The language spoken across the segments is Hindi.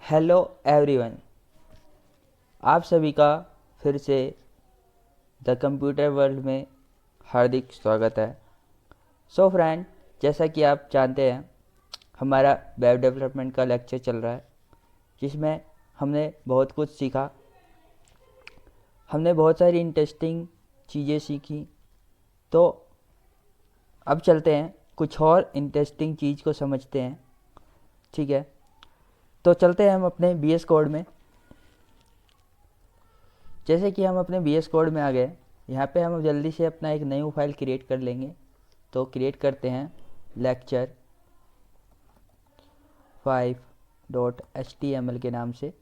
हेलो एवरीवन, आप सभी का फिर से द कंप्यूटर वर्ल्ड में हार्दिक स्वागत है। सो फ्रेंड, जैसा कि आप जानते हैं, हमारा वेब डेवलपमेंट का लेक्चर चल रहा है जिसमें हमने बहुत कुछ सीखा। हमने बहुत सारी इंटरेस्टिंग चीज़ें सीखी। तो अब चलते हैं, कुछ और इंटरेस्टिंग चीज़ को समझते हैं। ठीक है, तो चलते हैं हम अपने बीएस कोड में। जैसे कि हम अपने बीएस कोड में आ गए, यहाँ पे हम जल्दी से अपना एक नई फाइल क्रिएट कर लेंगे। तो क्रिएट करते हैं लेक्चर 5.html के नाम से।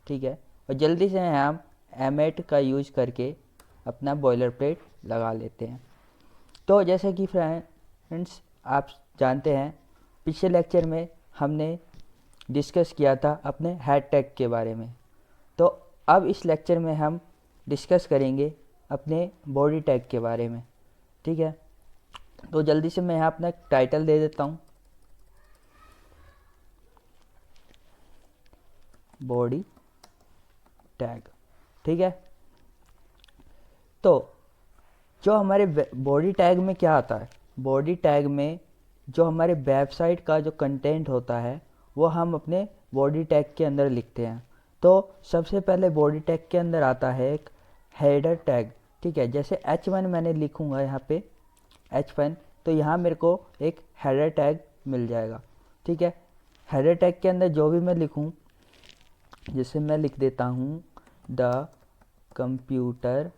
ठीक है, और जल्दी से हम एमेट का यूज करके अपना बॉयलर प्लेट लगा लेते हैं। तो जैसे कि फ्रेंड्स, आप जानते हैं, पिछले लेक्चर में हमने डिस्कस किया था अपने हैड टैग के बारे में। तो अब इस लेक्चर में हम डिस्कस करेंगे अपने बॉडी टैग के बारे में। ठीक है, तो जल्दी से मैं यहाँ अपना टाइटल दे देता हूँ, बॉडी टैग। ठीक है, तो जो हमारे बॉडी टैग में क्या आता है, बॉडी टैग में जो हमारे वेबसाइट का जो कंटेंट होता है वो हम अपने बॉडी टैग के अंदर लिखते हैं। तो सबसे पहले बॉडी टैग के अंदर आता है एक हेडर टैग। ठीक है, जैसे H1 मैंने लिखूँगा यहाँ पे H1, तो यहाँ मेरे को एक हेडर टैग मिल जाएगा। ठीक है, हेडर टैग के अंदर जो भी मैं लिखूँ, जैसे मैं लिख देता हूँ द कंप्यूटर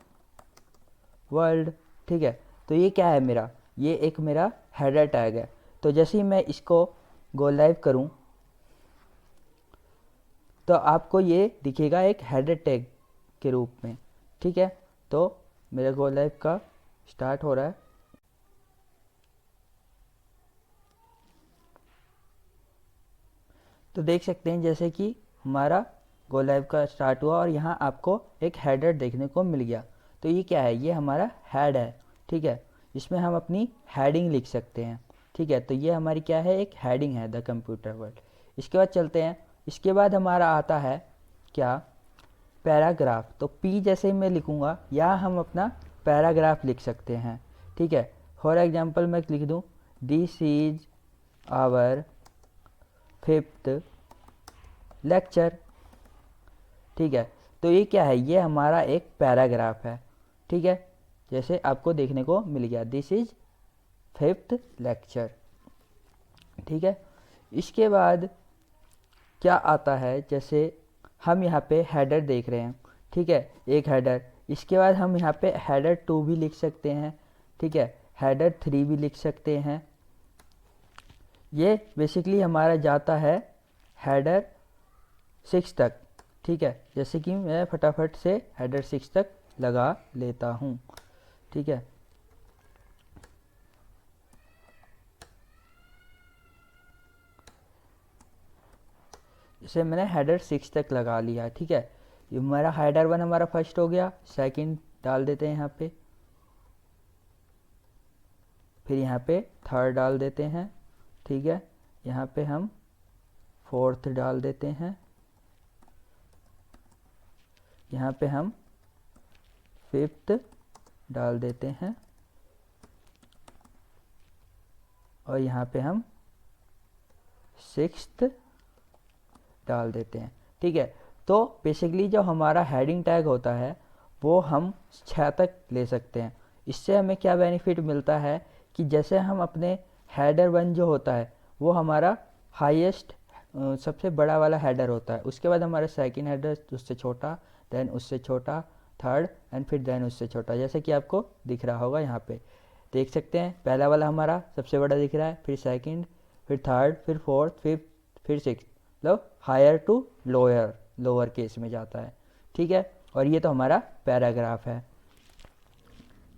वर्ल्ड। ठीक है, तो ये क्या है मेरा, ये एक मेरा हेडर टैग है। तो जैसे ही मैं इसको गो लाइव करूं तो आपको ये दिखेगा एक हेडर टैग के रूप में। ठीक है, तो मेरा गो लाइव का स्टार्ट हो रहा है। तो देख सकते हैं जैसे कि हमारा गो लाइव का स्टार्ट हुआ और यहाँ आपको एक हेडर देखने को मिल गया। तो ये क्या है, ये हमारा हेड है। ठीक है, इसमें हम अपनी हेडिंग लिख सकते हैं। ठीक है, तो ये हमारी क्या है, एक हेडिंग है द कंप्यूटर वर्ल्ड। इसके बाद चलते हैं, इसके बाद हमारा आता है क्या, पैराग्राफ। तो पी जैसे ही मैं लिखूँगा यहाँ हम अपना पैराग्राफ लिख सकते हैं। ठीक है, फॉर एग्जांपल मैं लिख दूँ this is our 5th lecture. ठीक है, तो ये क्या है, ये हमारा एक पैराग्राफ है। ठीक है, जैसे आपको देखने को मिल गया दिस इज 5th लेक्चर। ठीक है, इसके बाद क्या आता है, जैसे हम यहाँ पे हेडर देख रहे हैं। ठीक है, एक हेडर, इसके बाद हम यहाँ पे हेडर 2 भी लिख सकते हैं। ठीक है, हेडर 3 भी लिख सकते हैं। ये बेसिकली हमारा जाता है हेडर 6 तक। ठीक है, जैसे कि मैं फटाफट से हेडर 6 तक लगा लेता हूँ। ठीक है, जैसे मैंने हेडर 6 तक लगा लिया। ठीक है, ये हमारा हेडर 1 हमारा फर्स्ट हो गया, सेकंड डाल देते हैं यहाँ पे, फिर यहाँ पे थर्ड डाल देते हैं। ठीक है, यहाँ पे हम फोर्थ डाल देते हैं, यहाँ पे हम फिफ्थ डाल देते हैं, और यहाँ पे हम सिक्स्थ डाल देते हैं। ठीक है, तो बेसिकली जो हमारा हेडिंग टैग होता है वो हम 6 तक ले सकते हैं। इससे हमें क्या बेनिफिट मिलता है कि जैसे हम अपने हेडर 1 जो होता है वो हमारा हाईएस्ट सबसे बड़ा वाला हेडर होता है, उसके बाद हमारा सेकंड हेडर उससे छोटा, देन उससे छोटा, थर्ड, एंड फिर देन उससे छोटा, जैसे कि आपको दिख रहा होगा यहाँ पे देख सकते हैं। पहला वाला हमारा सबसे बड़ा दिख रहा है, फिर सेकंड, फिर थर्ड, फिर फोर्थ, फिफ्थ, फिर सिक्स, मतलब higher to lower, lower case में जाता है। ठीक है, और ये तो हमारा पैराग्राफ है।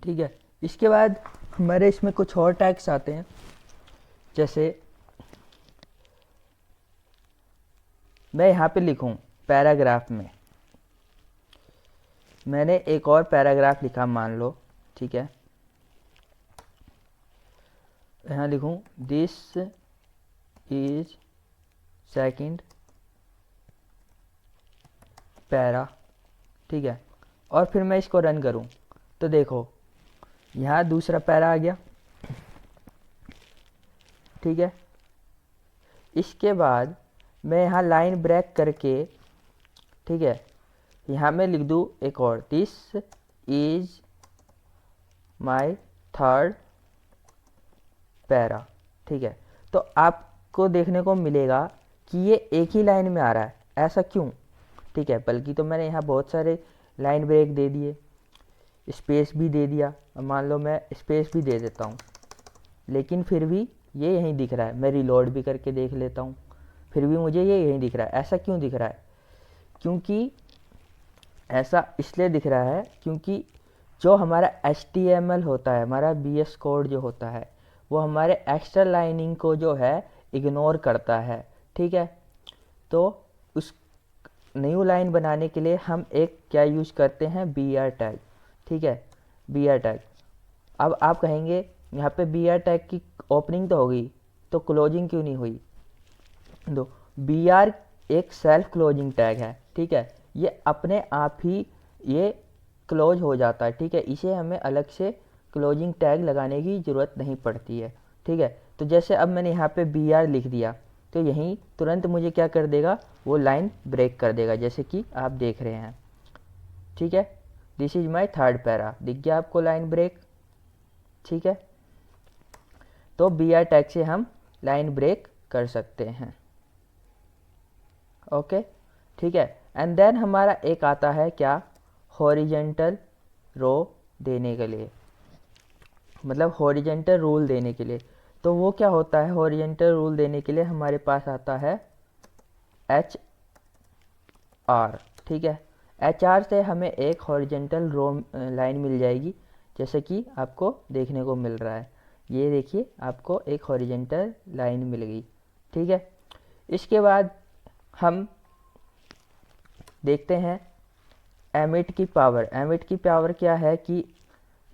ठीक है, इसके बाद हमारे इसमें कुछ और टैग्स आते हैं। जैसे मैं यहाँ पे लिखूँ पैराग्राफ में, मैंने एक और पैराग्राफ लिखा मान लो। ठीक है, यहाँ लिखूँ दिस इज सेकंड पैरा, ठीक है। और फिर मैं इसको रन करूं तो देखो यहाँ दूसरा पैरा आ गया, ठीक है। इसके बाद मैं यहाँ लाइन ब्रेक करके, ठीक है, यहाँ मैं लिख दूँ एक और, this is my third para, ठीक है। तो आपको देखने को मिलेगा कि ये एक ही लाइन में आ रहा है, ऐसा क्यों, ठीक है। बल्कि तो मैंने यहाँ बहुत सारे लाइन ब्रेक दे दिए, स्पेस भी दे दिया, मान लो मैं स्पेस भी दे देता हूँ, लेकिन फिर भी ये यहीं दिख रहा है। मैं रिलोड भी करके देख लेता हूँ, फिर भी मुझे ये यहीं दिख रहा है। ऐसा क्यों दिख रहा है? क्योंकि ऐसा इसलिए दिख रहा है क्योंकि जो हमारा HTML होता है, हमारा BS कोड जो होता है, वो हमारे एक्स्ट्रा लाइनिंग को जो है इग्नोर करता है, ठीक है। तो उस न्यू लाइन बनाने के लिए हम एक क्या यूज करते हैं, BR टैग, ठीक है, BR टैग। अब आप कहेंगे यहाँ पे BR टैग की ओपनिंग तो होगी, तो क्लोजिंग क्यों नहीं हुई? दो, BR एक सेल्फ क्लोजिंग टैग है, ठीक है। ये अपने आप ही ये क्लोज हो जाता है, ठीक है। इसे हमें अलग से क्लोजिंग टैग लगाने की ज़रूरत नहीं पड़ती है, ठीक है। तो जैसे अब मैंने यहाँ पे BR लिख दिया तो यहीं तुरंत मुझे क्या कर देगा, वो लाइन ब्रेक कर देगा, जैसे कि आप देख रहे हैं, ठीक है। This is my third para, दिख गया आपको लाइन ब्रेक, ठीक है। तो BR टैग से हम लाइन ब्रेक कर सकते हैं, ओके, ठीक है। एंड देन हमारा एक आता है क्या, हॉरिजेंटल रो देने के लिए, मतलब हॉरिजेंटल रूल देने के लिए। तो वो क्या होता है, हॉरिजेंटल रूल देने के लिए हमारे पास आता है HR, ठीक है। HR से हमें एक हॉरिजेंटल रो लाइन मिल जाएगी, जैसे कि आपको देखने को मिल रहा है। ये देखिए आपको एक हॉरिजेंटल लाइन मिल गई, ठीक है। इसके बाद हम देखते हैं एमिट की पावर। एमिट की पावर क्या है कि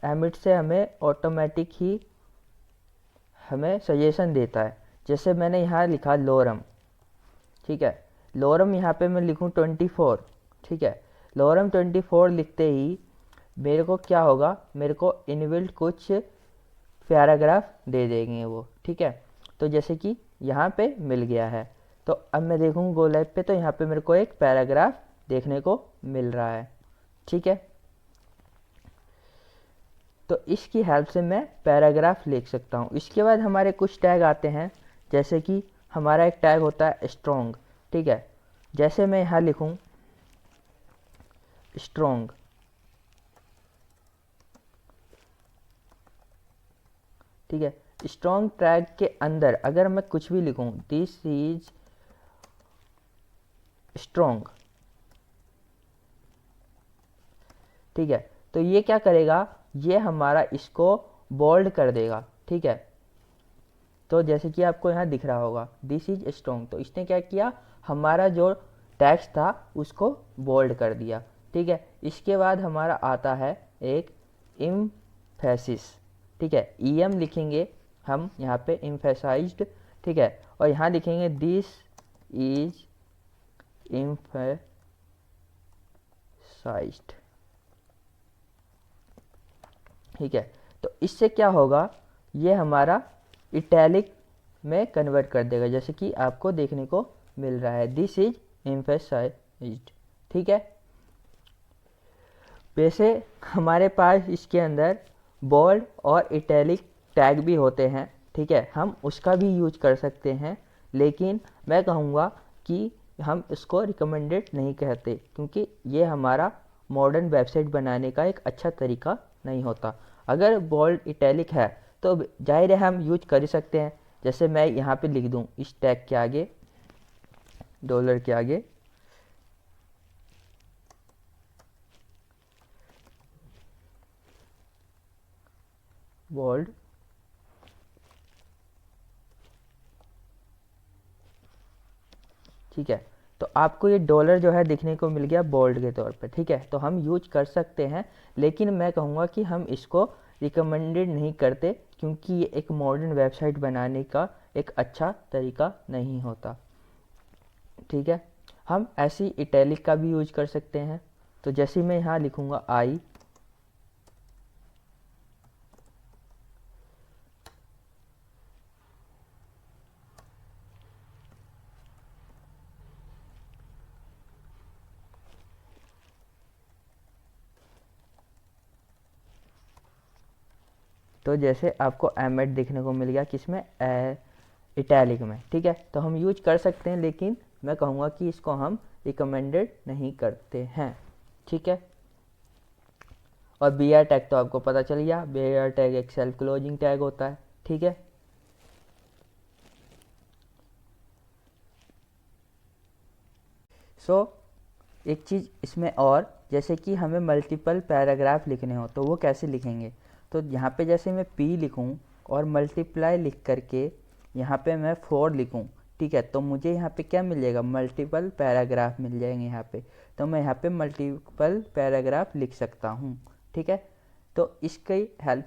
एमिट से हमें ऑटोमेटिक ही हमें सजेशन देता है। जैसे मैंने यहाँ लिखा लोरम, ठीक है। लोरम यहाँ पे मैं लिखूँ 24, ठीक है। लोरम 24 लिखते ही मेरे को क्या होगा, मेरे को इनबिल्ट कुछ पैराग्राफ दे देंगे वो, ठीक है। तो जैसे कि यहाँ पे मिल गया है, तो अब मैं देखूँ गो लाइव पे, तो यहाँ पे मेरे को एक पैराग्राफ देखने को मिल रहा है, ठीक है। तो इसकी हेल्प से मैं पैराग्राफ लिख सकता हूँ। इसके बाद हमारे कुछ टैग आते हैं, जैसे कि हमारा एक टैग होता है स्ट्रॉन्ग, ठीक है। जैसे मैं यहाँ लिखूँ स्ट्रॉन्ग, ठीक है। स्ट्रॉन्ग टैग के अंदर अगर मैं कुछ भी लिखूँ, दिस इज स्ट्रॉन्ग, ठीक है, तो ये क्या करेगा, ये हमारा इसको बोल्ड कर देगा, ठीक है। तो जैसे कि आपको यहाँ दिख रहा होगा दिस इज स्ट्रॉन्ग, तो इसने क्या किया, हमारा जो टेक्स्ट था उसको बोल्ड कर दिया, ठीक है। इसके बाद हमारा आता है एक एम्फेसिस, ठीक है। EM लिखेंगे हम यहाँ पे एम्फेसाइज्ड, ठीक है। और यहाँ लिखेंगे दिस इज एम्फेसाइज्ड, ठीक है। तो इससे क्या होगा, ये हमारा इटैलिक में कन्वर्ट कर देगा, जैसे कि आपको देखने को मिल रहा है दिस इज एम्फेसाइज्ड, ठीक है। वैसे हमारे पास इसके अंदर बोल्ड और इटैलिक टैग भी होते हैं, ठीक है, हम उसका भी यूज कर सकते हैं, लेकिन मैं कहूँगा कि हम इसको रिकमेंडेड नहीं कहते, क्योंकि ये हमारा मॉडर्न वेबसाइट बनाने का एक अच्छा तरीका नहीं होता। अगर बोल्ड इटैलिक है तो जाहिर है हम यूज कर ही सकते हैं। जैसे मैं यहाँ पे लिख दूँ इस टैग के आगे, डॉलर के आगे, बोल्ड, ठीक है। तो आपको ये डॉलर जो है दिखने को मिल गया बोल्ड के तौर पे, ठीक है। तो हम यूज कर सकते हैं, लेकिन मैं कहूँगा कि हम इसको रिकमेंडेड नहीं करते, क्योंकि ये एक मॉडर्न वेबसाइट बनाने का एक अच्छा तरीका नहीं होता, ठीक है। हम ऐसी इटैलिक का भी यूज कर सकते हैं। तो जैसे मैं यहाँ लिखूँगा आई, तो जैसे आपको एमेट देखने को मिल गया किसमें, इटैलिक में, ठीक है। तो हम यूज कर सकते हैं, लेकिन मैं कहूँगा कि इसको हम रिकमेंडेड नहीं करते हैं, ठीक है। और बी आर टैग तो आपको पता चल गया, बी आर टैग एक सेल्फ क्लोजिंग टैग होता है, ठीक है। एक चीज़ इसमें और, जैसे कि हमें मल्टीपल पैराग्राफ लिखने हो तो वो कैसे लिखेंगे। तो यहाँ पे जैसे मैं पी लिखूँ और मल्टीप्लाई लिख करके यहाँ पे मैं 4 लिखूँ, ठीक है, तो मुझे यहाँ पे क्या मिल जाएगा, मल्टीपल पैराग्राफ मिल जाएंगे यहाँ पे। तो मैं यहाँ पे मल्टीपल पैराग्राफ लिख सकता हूँ, ठीक है। तो इसकी हेल्प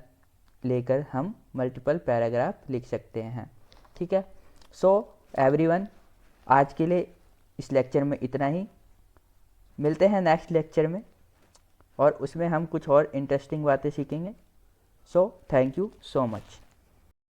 लेकर हम मल्टीपल पैराग्राफ लिख सकते हैं, ठीक है। सो एवरीवन, आज के लिए इस लेक्चर में इतना ही। मिलते हैं नेक्स्ट लेक्चर में, और उसमें हम कुछ और इंटरेस्टिंग बातें सीखेंगे। So thank you so much.